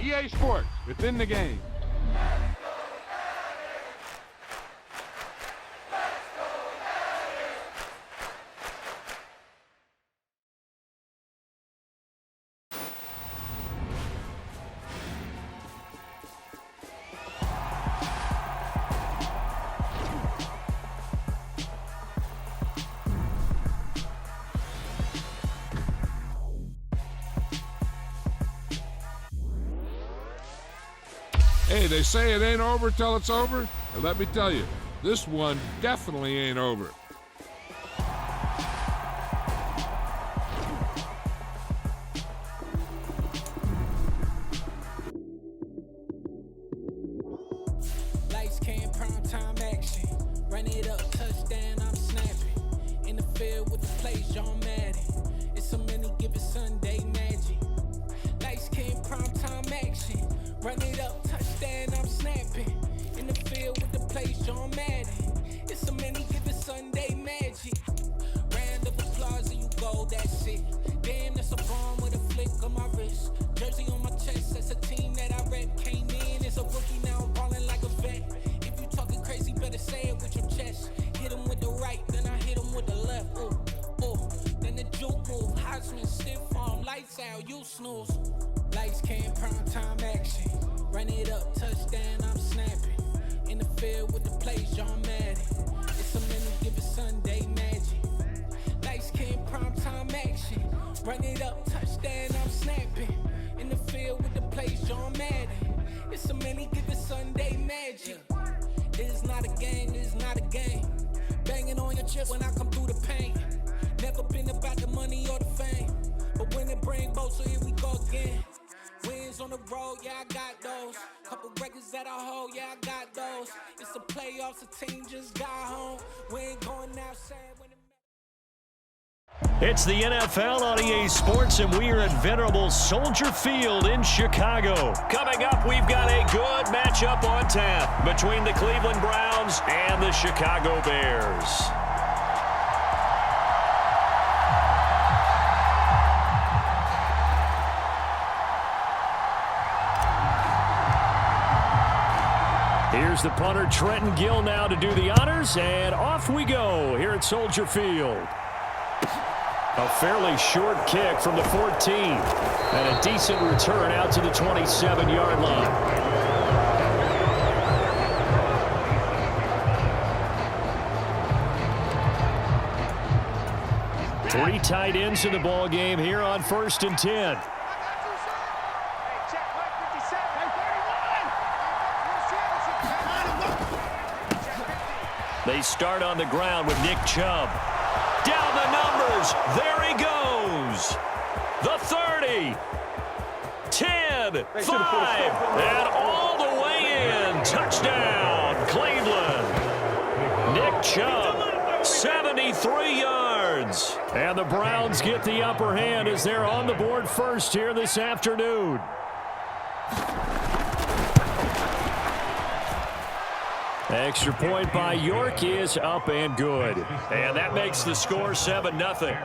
EA Sports, within the game. Hey, they say it ain't over till it's over. Well, let me tell you, this one definitely ain't over. Lights, cam, prime time action. Run it up, touchdown, I'm snapping. In the field with the plays, John Madden. It's a many given Sunday magic. Lights, cam, prime time action. Run it up, touchdown, I'm snapping. In the field with the plays, John Madden. It's a many given Sunday magic. Round of applause and you go, that's it. Damn, that's a bomb with a flick on my wrist. Jersey on my chest, that's a team that I rep. Came in as a rookie, now I'm ballin' like a vet. If you talking crazy, better say it with your chest. Hit him with the right, then I hit him with the left. Ooh, ooh, then the juke move. Heisman, stiff arm, lights out, you snooze. Lights, cam, prime time action. Run it up, touchdown, I'm snapping. In the field with the plays, John Madden. It's a many given Sunday magic. Lights, cam, prime time action. Run it up, touchdown, I'm snapping. In the field with the plays, John Madden. It's a many given Sunday magic. This is not a game, this is not a game. Banging on your chest when I come through the pain. Never been about the money or the fame. But when it bring both, so here we go again. Wins on the road, yeah, I got those. Couple records that I hold, yeah, I got those. It's the playoffs, the team just got home. We ain't going outside when it It's the NFL on EA Sports, and we are at venerable Soldier Field in Chicago. Coming up, we've got a good matchup on tap between the Cleveland Browns and the Chicago Bears. Here's the punter, Trenton Gill, now to do the honors, and off we go here at Soldier Field. A fairly short kick from the 14, and a decent return out to the 27-yard line. Three tight ends in the ball game here on 1st and 10. They start on the ground with Nick Chubb. Down the numbers. There he goes. The 30. 10. 5. And all the way in. Touchdown, Cleveland. Nick Chubb, 73 yards. And the Browns get the upper hand as they're on the board first here this afternoon. Extra point by York is up and good. And that makes the score 7-0.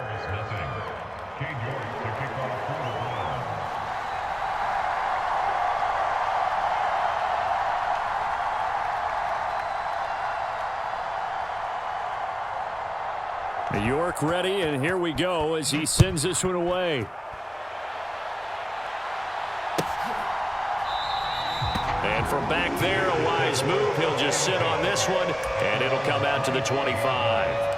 York ready, and here we go as he sends this one away. And from back there, a wise move. He'll just sit on this one, and it'll come out to the 25.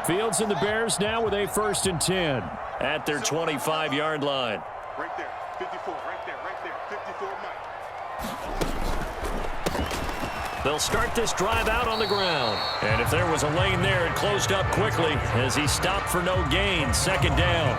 Fields and the Bears now with a 1st and 10 at their 25-yard line. Right there, 54, right there, 54, Mike. They'll start this drive out on the ground. And if there was a lane there, it closed up quickly as he stopped for no gain. 2nd down.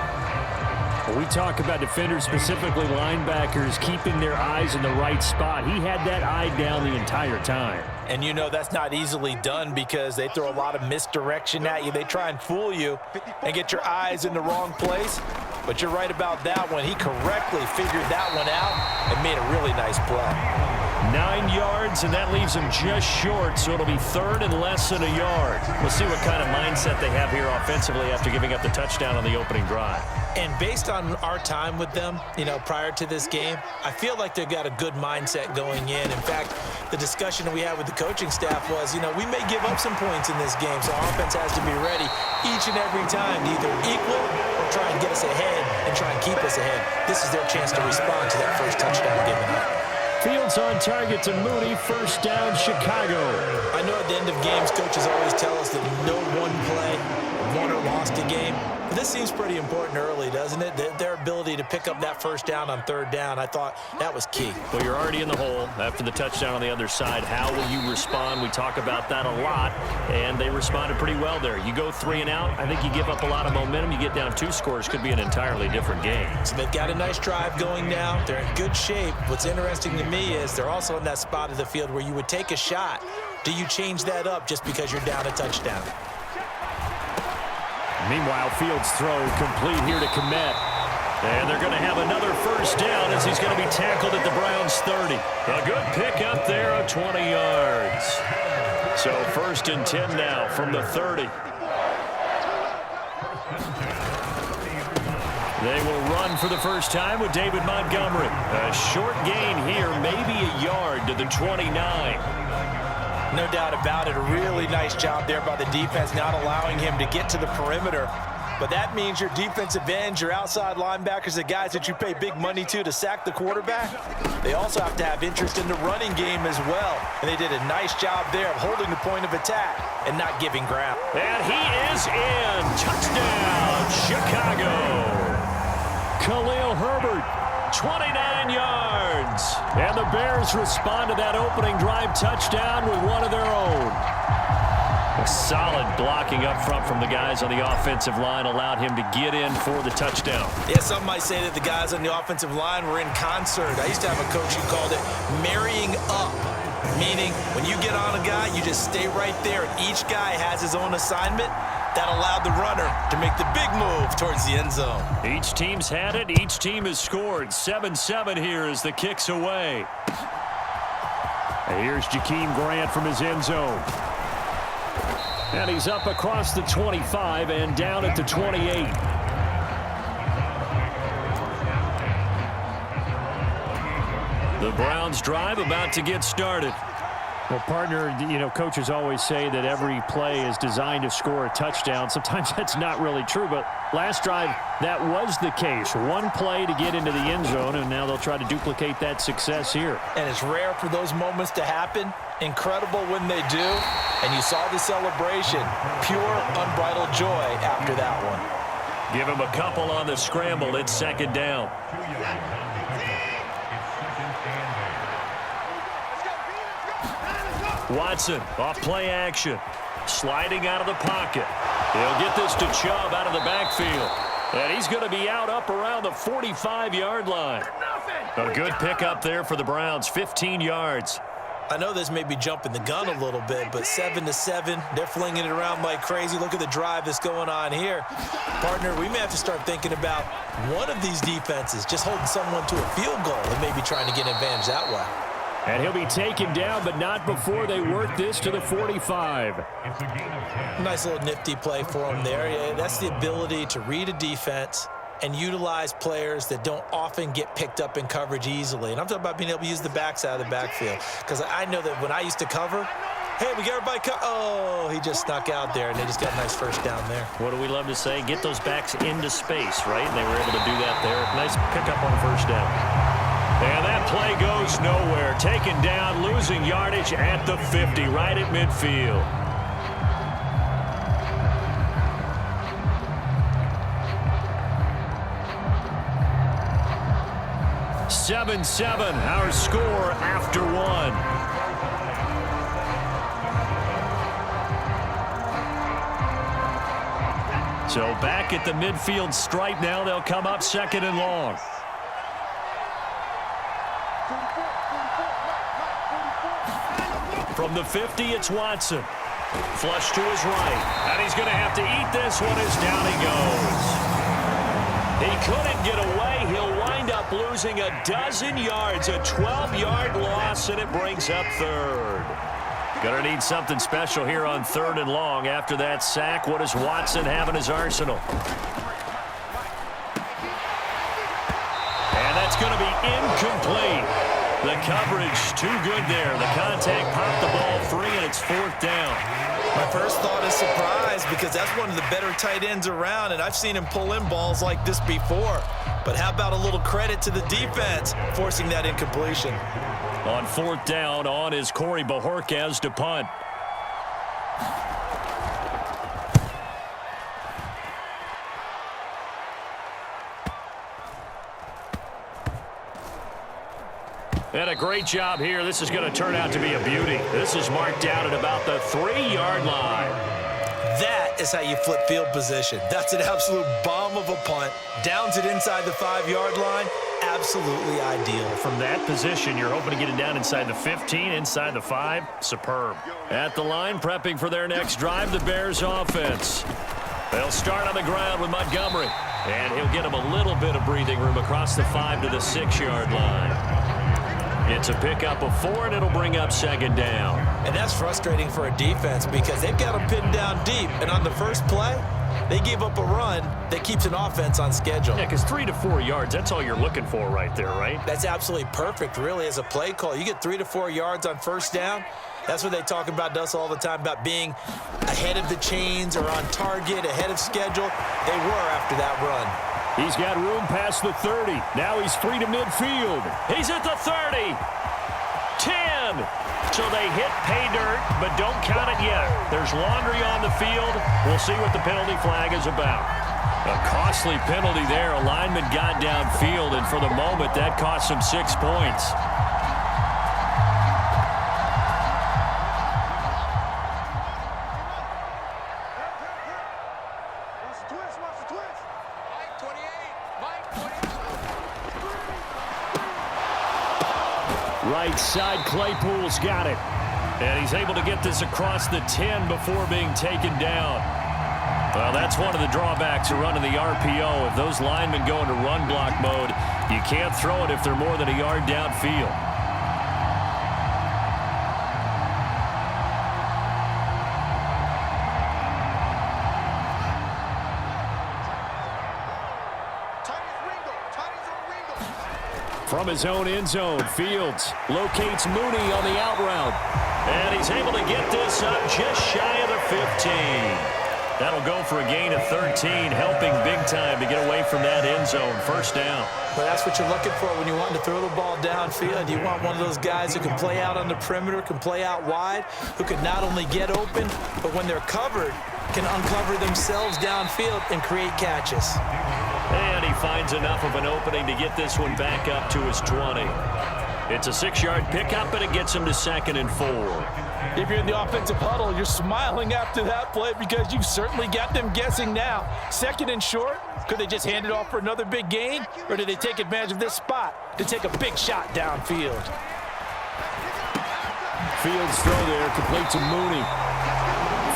When we talk about defenders, specifically linebackers, keeping their eyes in the right spot, he had that eye down the entire time. And you know that's not easily done because they throw a lot of misdirection at you. They try and fool you and get your eyes in the wrong place. But you're right about that one. He correctly figured that one out and made a really nice play. 9 yards, and that leaves him just short, so it'll be third and less than a yard. We'll see what kind of mindset they have here offensively after giving up the touchdown on the opening drive. And based on our time with them, prior to this game, I feel like they've got a good mindset going in. In fact, the discussion that we had with the coaching staff was, we may give up some points in this game, so our offense has to be ready each and every time to either equal or try and get us ahead and try and keep us ahead. This is their chance to respond to that first touchdown given up. Fields on target to Mooney, first down, Chicago. I know at the end of games, coaches always tell us that no one play won or lost a game. But this seems pretty important early, doesn't it? Their ability to pick up that first down on third down, I thought that was key. Well, you're already in the hole after the touchdown on the other side. How will you respond? We talk about that a lot, and they responded pretty well there. You go 3 and out, I think you give up a lot of momentum. You get down 2 scores, could be an entirely different game. So they've got a nice drive going now. They're in good shape. What's interesting to me is they're also in that spot of the field where you would take a shot. Do you change that up just because you're down a touchdown? Meanwhile, Fields' throw complete here to Kmet. And they're going to have another first down as he's going to be tackled at the Browns' 30. A good pickup there of 20 yards. So first and 10 now from the 30. They will run for the first time with David Montgomery. A short gain here, maybe a yard to the 29. No doubt about it. A really nice job there by the defense, not allowing him to get to the perimeter. But that means your defensive ends, your outside linebackers, the guys that you pay big money to sack the quarterback, they also have to have interest in the running game as well. And they did a nice job there of holding the point of attack and not giving ground. And he is in. Touchdown, Chicago. Khalil Herbert, 29 yards. And the Bears respond to that opening drive touchdown with one of their own. A solid blocking up front from the guys on the offensive line allowed him to get in for the touchdown. Yeah, some might say that the guys on the offensive line were in concert. I used to have a coach who called it marrying up, meaning when you get on a guy, you just stay right there, and each guy has his own assignment. That allowed the runner to make the big move towards the end zone. Each team's had it. Each team has scored. 7-7 here as the kick's away. And here's Jakeem Grant from his end zone. And he's up across the 25 and down at the 28. The Browns drive about to get started. Well, partner, coaches always say that every play is designed to score a touchdown. Sometimes that's not really true, but last drive, that was the case. One play to get into the end zone, and now they'll try to duplicate that success here. And it's rare for those moments to happen. Incredible when they do. And you saw the celebration. Pure, unbridled joy after that one. Give him a couple on the scramble. It's second down. Watson off play action. Sliding out of the pocket. He'll get this to Chubb out of the backfield. And he's going to be out up around the 45-yard line. A good pickup there for the Browns, 15 yards. I know this may be jumping the gun a little bit, but 7-7, they're flinging it around like crazy. Look at the drive that's going on here. Partner, we may have to start thinking about one of these defenses just holding someone to a field goal and maybe trying to get an advantage that way. And he'll be taken down, but not before they work this to the 45. Nice little nifty play for him there. Yeah, that's the ability to read a defense and utilize players that don't often get picked up in coverage easily. And I'm talking about being able to use the backside of the backfield. Because I know that when I used to cover, hey, we got everybody oh, he just snuck out there, and they just got a nice first down there. What do we love to say? Get those backs into space, right? And they were able to do that there. Nice pickup on first down. And that play goes nowhere. Taken down, losing yardage at the 50, right at midfield. (7-7), our score after one. So back at the midfield stripe now, they'll come up 2nd and long. From the 50, it's Watson. Flush to his right. And he's going to have to eat this one as down he goes. He couldn't get away. He'll wind up losing a dozen yards, a 12-yard loss, and it brings up 3rd. Going to need something special here on 3rd and long. After that sack, what does Watson have in his arsenal? And that's going to be incomplete. The coverage too good there. The contact popped the ball free, and it's 4th down. My first thought is surprise because that's one of the better tight ends around, and I've seen him pull in balls like this before. But how about a little credit to the defense forcing that incompletion? On 4th down, on is Corey Bojorquez to punt. And a great job here. This is going to turn out to be a beauty. This is marked out at about the 3-yard line. That is how you flip field position. That's an absolute bomb of a punt. Downs it inside the 5-yard line. Absolutely ideal. From that position, you're hoping to get it down inside the 15, inside the 5. Superb. At the line, prepping for their next drive, the Bears offense. They'll start on the ground with Montgomery. And he'll get him a little bit of breathing room across the 5 to the 6-yard line. It's a pickup of 4, and it'll bring up 2nd down. And that's frustrating for a defense because they've got them pinned down deep. And on the first play, they gave up a run that keeps an offense on schedule. Yeah, because 3 to 4 yards, that's all you're looking for right there, right? That's absolutely perfect, really, as a play call. You get 3 to 4 yards on first down. That's what they talk about to us all the time, about being ahead of the chains or on target, ahead of schedule. They were after that run. He's got room past the 30. Now he's free to midfield. He's at the 30. 10. So they hit pay dirt, but don't count it yet. There's laundry on the field. We'll see what the penalty flag is about. A costly penalty there. A lineman got downfield, and for the moment, that cost him 6 points. Right side, Claypool's got it. And he's able to get this across the 10 before being taken down. Well, that's one of the drawbacks of running the RPO. If those linemen go into run block mode, you can't throw it if they're more than a yard downfield. From his own end zone, Fields locates Mooney on the out route. And he's able to get this up just shy of the 15. That'll go for a gain of 13, helping big time to get away from that end zone. First down. Well, that's what you're looking for when you want to throw the ball downfield. You want one of those guys who can play out on the perimeter, can play out wide, who can not only get open, but when they're covered, can uncover themselves downfield and create catches. And he finds enough of an opening to get this one back up to his 20. It's a 6-yard pickup, and it gets him to 2nd and 4. If you're in the offensive huddle, you're smiling after that play because you've certainly got them guessing now. 2nd and short, could they just hand it off for another big gain? Or do they take advantage of this spot to take a big shot downfield? Fields throw there, complete to Mooney.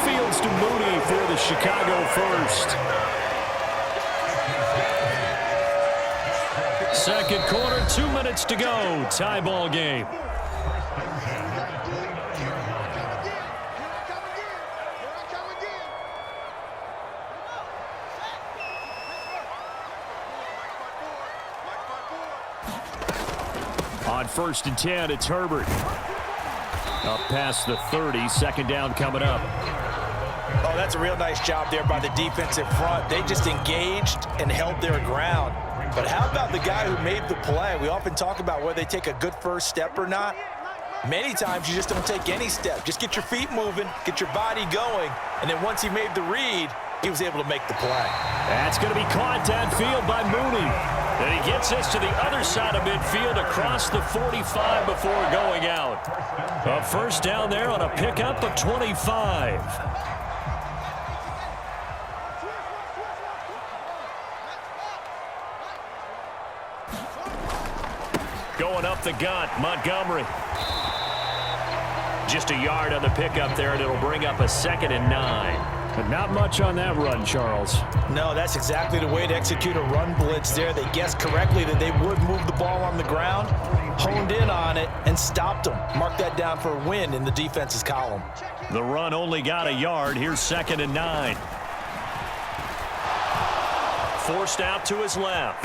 Fields to Mooney for the Chicago first. Second quarter, 2 minutes to go. Tie ball game. On 1st and 10, it's Herbert. Up past the 30, 2nd down coming up. Oh, that's a real nice job there by the defensive front. They just engaged and held their ground. But how about the guy who made the play? We often talk about whether they take a good first step or not. Many times you just don't take any step. Just get your feet moving, get your body going, and then once he made the read, he was able to make the play. That's going to be caught downfield by Mooney. And he gets this to the other side of midfield across the 45 before going out. A first down there on a pickup of 25. Going up the gut, Montgomery. Just a yard on the pickup there, and it'll bring up a 2nd and 9. But not much on that run, Charles. No, that's exactly the way to execute a run blitz there. They guessed correctly that they would move the ball on the ground, honed in on it, and stopped them. Mark that down for a win in the defense's column. The run only got a yard. Here's 2nd and 9. Forced out to his left.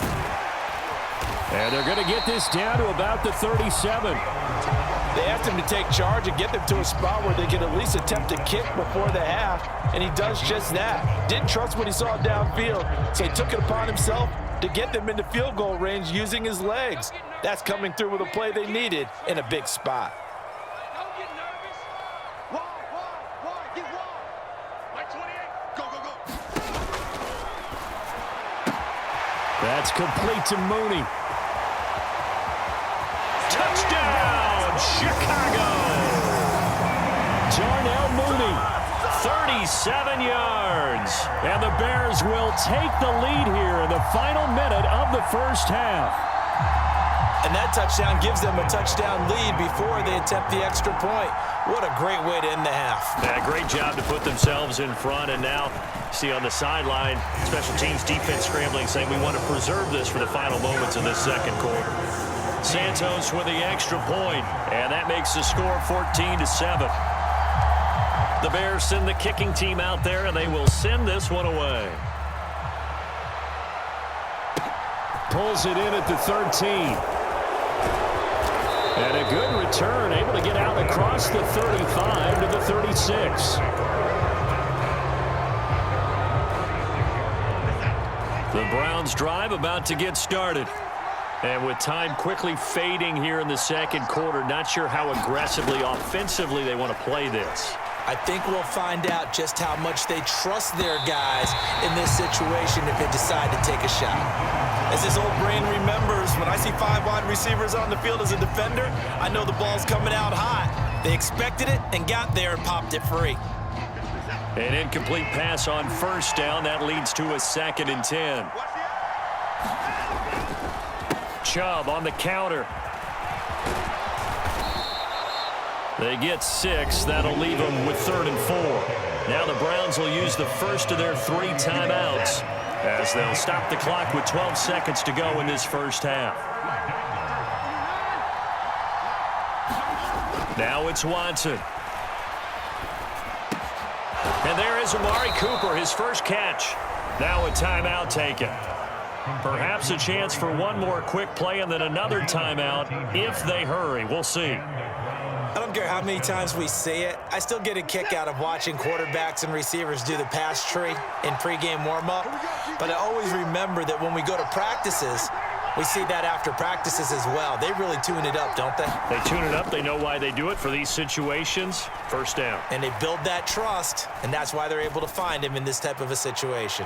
And they're going to get this down to about the 37. They asked him to take charge and get them to a spot where they can at least attempt a kick before the half, and he does just that. Didn't trust what he saw downfield, so he took it upon himself to get them into field goal range using his legs. That's coming through with a play they needed in a big spot. Don't get nervous. Wide, get wide. Like 28. Go. That's complete to Mooney. Touchdown, Chicago! Darnell Mooney. 37 yards. And the Bears will take the lead here in the final minute of the first half. And that touchdown gives them a touchdown lead before they attempt the extra point. What a great way to end the half. Yeah, great job to put themselves in front. And now, see on the sideline, special teams defense scrambling, saying we want to preserve this for the final moments of this second quarter. Santos with the extra point, and that makes the score 14-7. The Bears send the kicking team out there, and they will send this one away. Pulls it in at the 13. And a good return, able to get out across the 35 to the 36. The Browns drive about to get started. And with time quickly fading here in the second quarter, not sure how aggressively, offensively they want to play this. I think we'll find out just how much they trust their guys in this situation if they decide to take a shot. As this old brain remembers, when I see 5 wide receivers on the field as a defender, I know the ball's coming out hot. They expected it and got there and popped it free. An incomplete pass on first down. That leads to a 2nd and 10. Chubb on the counter. They get 6. That'll leave them with 3rd and 4. Now the Browns will use the first of their 3 timeouts as they'll stop the clock with 12 seconds to go in this first half. Now it's Watson. And there is Amari Cooper, his first catch. Now a timeout taken. Perhaps a chance for one more quick play and then another timeout if they hurry. We'll see. I don't care how many times we say it, I still get a kick out of watching quarterbacks and receivers do the pass tree in pregame warm-up. But I always remember that when we go to practices, we see that after practices as well. They really tune it up, don't they? They tune it up. They know why they do it for these situations. First down. And they build that trust, and that's why they're able to find him in this type of a situation.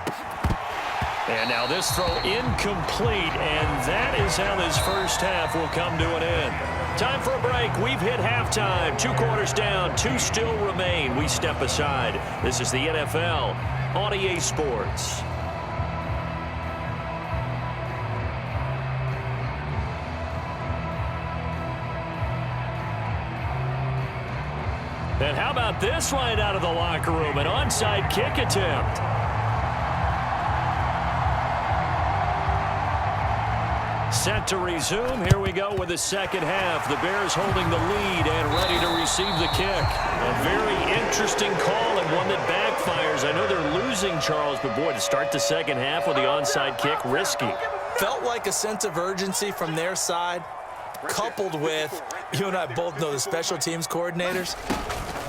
And now this throw incomplete, and that is how this first half will come to an end. Time for a break. We've hit halftime. 2 quarters down, 2 still remain. We step aside. This is the NFL on EA Sports. And how about this right out of the locker room? An onside kick attempt. Set to resume. Here we go with the second half. The Bears holding the lead and ready to receive the kick. A very interesting call and one that backfires. I know they're losing, Charles, but boy, to start the second half with the onside kick, risky. Felt like a sense of urgency from their side, coupled with, you and I both know the special teams coordinators,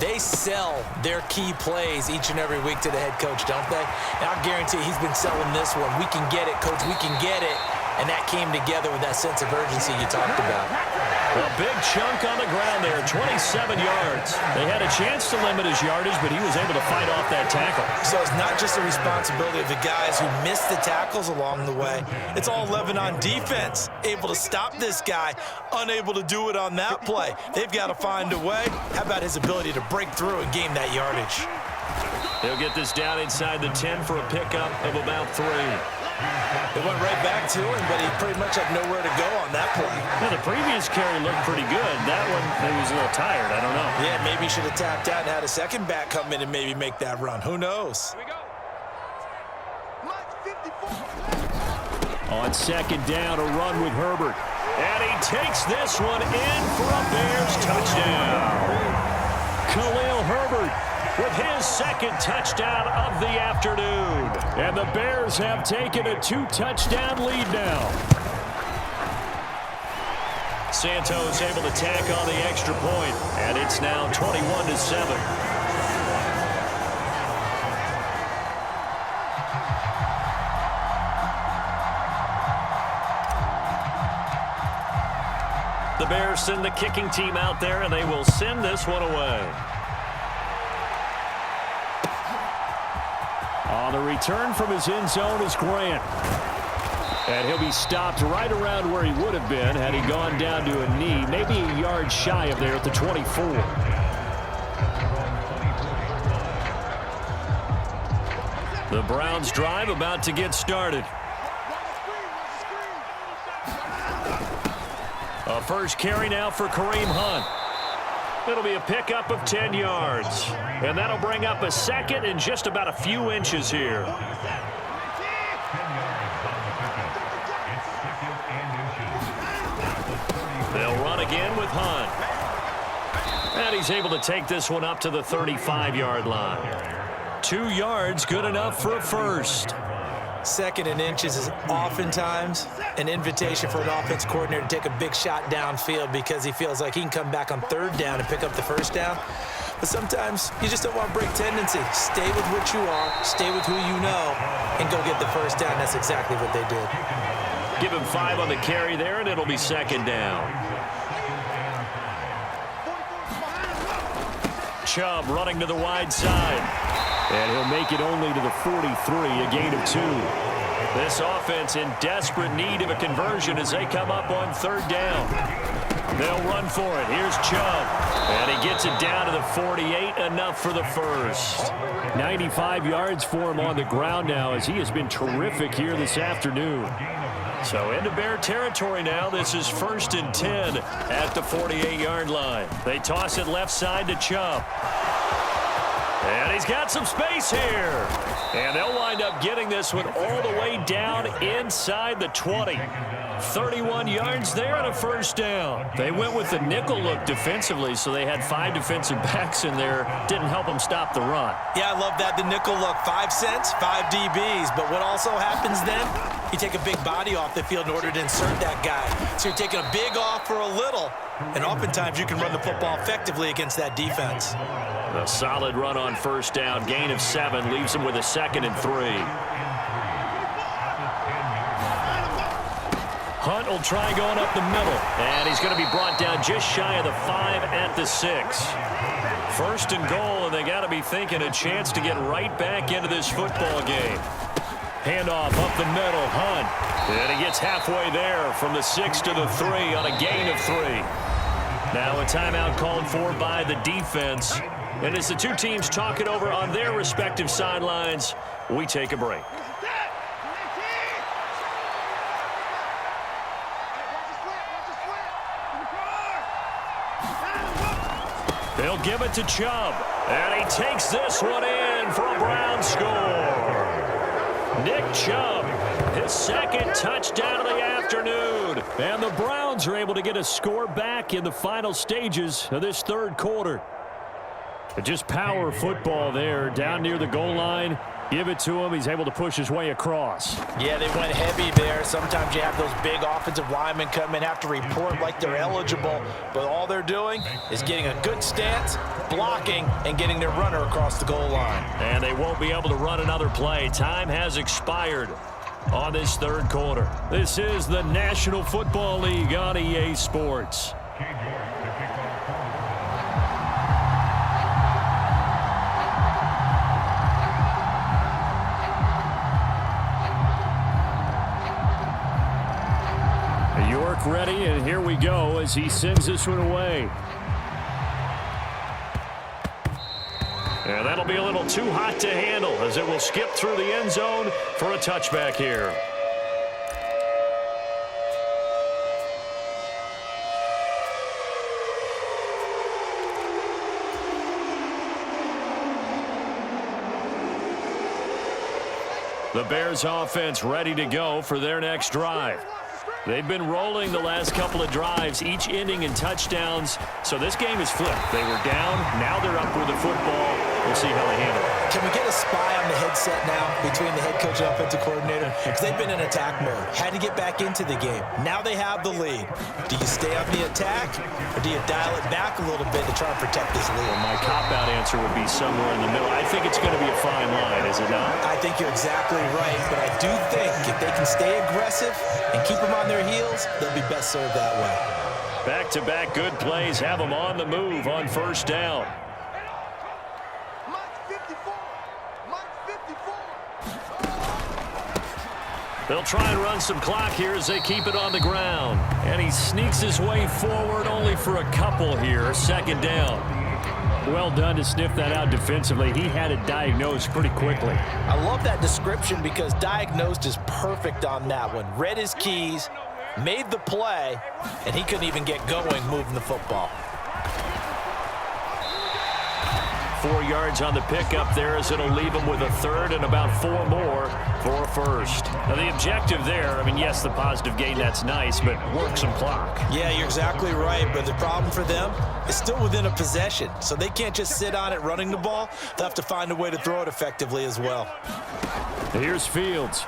they sell their key plays each and every week to the head coach, don't they? And I guarantee he's been selling this one. We can get it, coach, we can get it. And that came together with that sense of urgency you talked about. A big chunk on the ground there, 27 yards. They had a chance to limit his yardage, but he was able to fight off that tackle. So it's not just the responsibility of the guys who missed the tackles along the way. It's all 11 on defense, able to stop this guy, unable to do it on that play. They've got to find a way. How about his ability to break through and gain that yardage? They'll get this down inside the 10 for a pickup of about 3. It went right back to him, but he pretty much had nowhere to go on that play. Yeah, the previous carry looked pretty good. That one, he was a little tired. I don't know. Yeah, maybe he should have tapped out and had a second back come in and maybe make that run. Who knows? Here we go. March 54. On second down, a run with Herbert. And he takes this one in for a Bears touchdown. Khalil Herbert with his second touchdown of the afternoon. And the Bears have taken a 2-touchdown lead now. Santos able to tack on the extra point, and it's now 21-7. The Bears send the kicking team out there, and they will send this one away. On the return from his end zone is Grant. And he'll be stopped right around where he would have been had he gone down to a knee, maybe a yard shy of there at the 24. The Browns drive about to get started. A first carry now for Kareem Hunt. It'll be a pickup of 10 yards. And that'll bring up a second and just about a few inches here. They'll run again with Hunt. And he's able to take this one up to the 35-yard line. 2 yards, good enough for a first. Second and inches is oftentimes an invitation for an offense coordinator to take a big shot downfield because he feels like he can come back on third down and pick up the first down. But sometimes you just don't want to break tendency. Stay with what you are, stay with who you know, and go get the first down. That's exactly what they did. Give him 5 on the carry there, and it'll be second down. Chubb running to the wide side. And he'll make it only to the 43, a gain of 2. This offense in desperate need of a conversion as they come up on third down. They'll run for it. Here's Chubb. And he gets it down to the 48, enough for the first. 95 yards for him on the ground now as he has been terrific here this afternoon. So into Bear territory now. This is 1st and 10 at the 48-yard line. They toss it left side to Chubb. And he's got some space here. And they'll wind up getting this one all the way down inside the 20. 31 yards there and a first down. They went with the nickel look defensively, so they had 5 defensive backs in there. Didn't help them stop the run. Yeah, I love that, the nickel look. 5 cents, 5 DBs. But what also happens then, you take a big body off the field in order to insert that guy. So you're taking a big off for a little. And oftentimes you can run the football effectively against that defense. A solid run on first down. Gain of 7 leaves him with a 2nd and 3. Hunt will try going up the middle. And he's going to be brought down just shy of the 5 at the 6. 1st and goal, and they got to be thinking a chance to get right back into this football game. Handoff up the middle, Hunt. And he gets halfway there from the 6 to the 3 on a gain of 3. Now a timeout called for by the defense. And as the two teams talk it over on their respective sidelines, we take a break. They'll give it to Chubb. And he takes this one in for a Brown score. Nick Chubb, his 2nd touchdown of the afternoon. And the Browns are able to get a score back in the final stages of this 3rd quarter. But just power football there down near the goal line. Give it to him. He's able to push his way across. Yeah, they went heavy there. Sometimes you have those big offensive linemen come in, have to report like they're eligible. But all they're doing is getting a good stance, blocking, and getting their runner across the goal line. And they won't be able to run another play. Time has expired on this 3rd quarter. This is the National Football League on EA Sports. York ready, and here we go as he sends this one away. And that'll be a little too hot to handle as it will skip through the end zone for a touchback here. The Bears offense ready to go for their next drive. They've been rolling the last couple of drives, each ending in touchdowns. So this game is flipped. They were down. Now they're up with the football. We'll see how they handle it. Can we get a spy on the headset now between the head coach and offensive coordinator? Because they've been in attack mode. Had to get back into the game. Now they have the lead. Do you stay on the attack, or do you dial it back a little bit to try and protect this lead? Well, my cop-out answer would be somewhere in the middle. I think it's going to be a fine line, is it not? I think you're exactly right, but I do think if they can stay aggressive and keep them on their heels, they'll be best served that way. Back-to-back good plays have them on the move on first down. They'll try and run some clock here as they keep it on the ground. And he sneaks his way forward only for a couple here. Second down. Well done to sniff that out defensively. He had it diagnosed pretty quickly. I love that description because diagnosed is perfect on that one. Read his keys, made the play, and he couldn't even get going moving the football. 4 yards on the pickup there as it'll leave him with a third and about 4 more for a first. Now the objective there, I mean, yes, the positive gain, that's nice, but work some clock. Yeah, you're exactly right, but the problem for them is still within a possession, so they can't just sit on it running the ball. They'll have to find a way to throw it effectively as well. Here's Fields.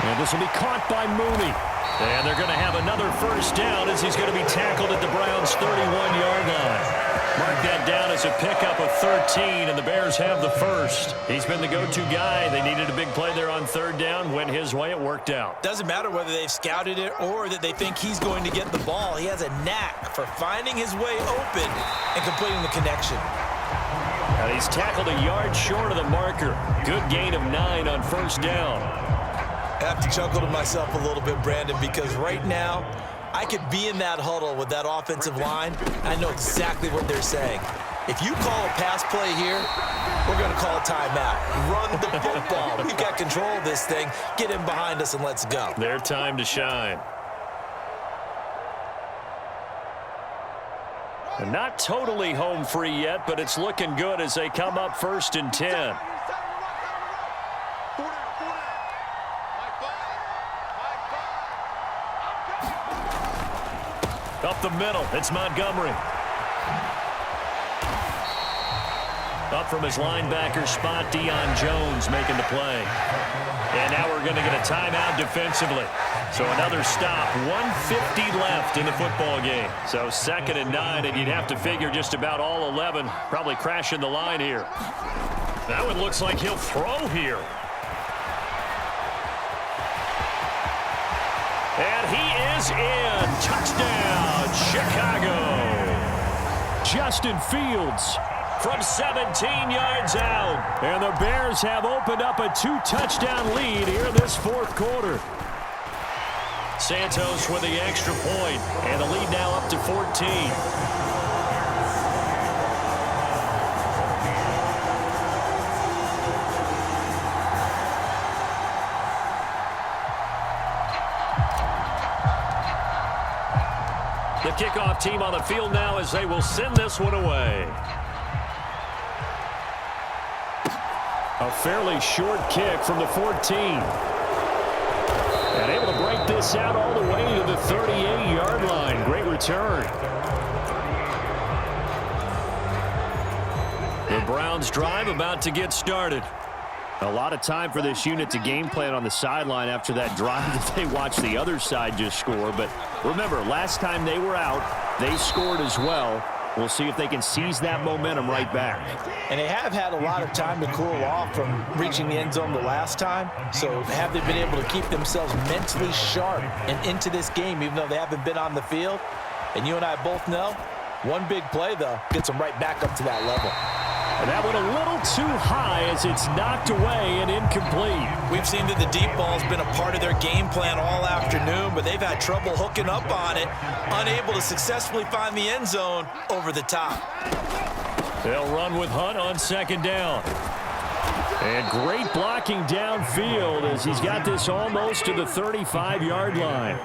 And this will be caught by Mooney. And they're going to have another first down as he's going to be tackled at the Browns' 31-yard line. Mark that down as a pickup of 13, and the Bears have the first. He's been the go-to guy. They needed a big play there on third down. Went his way. It worked out. Doesn't matter whether they've scouted it or that they think he's going to get the ball. He has a knack for finding his way open and completing the connection. And he's tackled a yard short of the marker. Good gain of 9 on first down. I have to chuckle to myself a little bit, Brandon, because right now I could be in that huddle with that offensive line. I know exactly what they're saying. If you call a pass play here, we're going to call a timeout. Run the football. We've got control of this thing. Get in behind us and let's go. Their time to shine. And not totally home free yet, but it's looking good as they come up 1st and 10. Up the middle, it's Montgomery. Up from his linebacker spot, Deion Jones making the play. And now we're going to get a timeout defensively. So another stop, 1:50 left in the football game. So 2nd and 9, and you'd have to figure just about all 11 probably crashing the line here. That one looks like he'll throw here. And he is in. Touchdown, Chicago. Justin Fields from 17 yards out. And the Bears have opened up a 2-touchdown lead here in this 4th quarter. Santos with the extra point, and the lead now up to 14. The kickoff team on the field now as they will send this one away. A fairly short kick from the 14. And able to break this out all the way to the 38-yard line. Great return. The Browns drive about to get started. A lot of time for this unit to game plan on the sideline after that drive that they watched the other side just score. But remember, last time they were out, they scored as well. We'll see if they can seize that momentum right back. And they have had a lot of time to cool off from reaching the end zone the last time. So have they been able to keep themselves mentally sharp and into this game, even though they haven't been on the field? And you and I both know, one big play, though, gets them right back up to that level. And that one a little too high as it's knocked away and incomplete. We've seen that the deep ball's been a part of their game plan all afternoon, but they've had trouble hooking up on it, unable to successfully find the end zone over the top. They'll run with Hunt on 2nd down. And great blocking downfield as he's got this almost to the 35-yard line.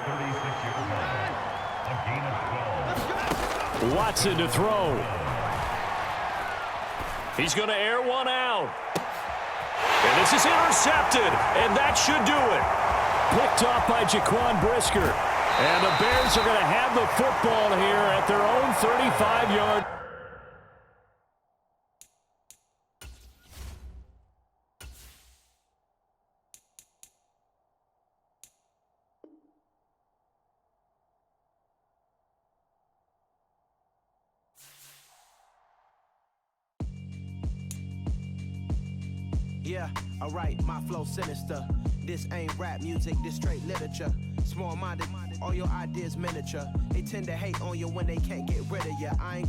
Watson to throw. He's going to air one out. And this is intercepted, and that should do it. Picked off by Jaquan Brisker. And the Bears are going to have the football here at their own 35-yard. Yeah, alright, my flow sinister. This ain't rap music, this straight literature. Small-minded, all your ideas miniature. They tend to hate on you when they can't get rid of you. I ain't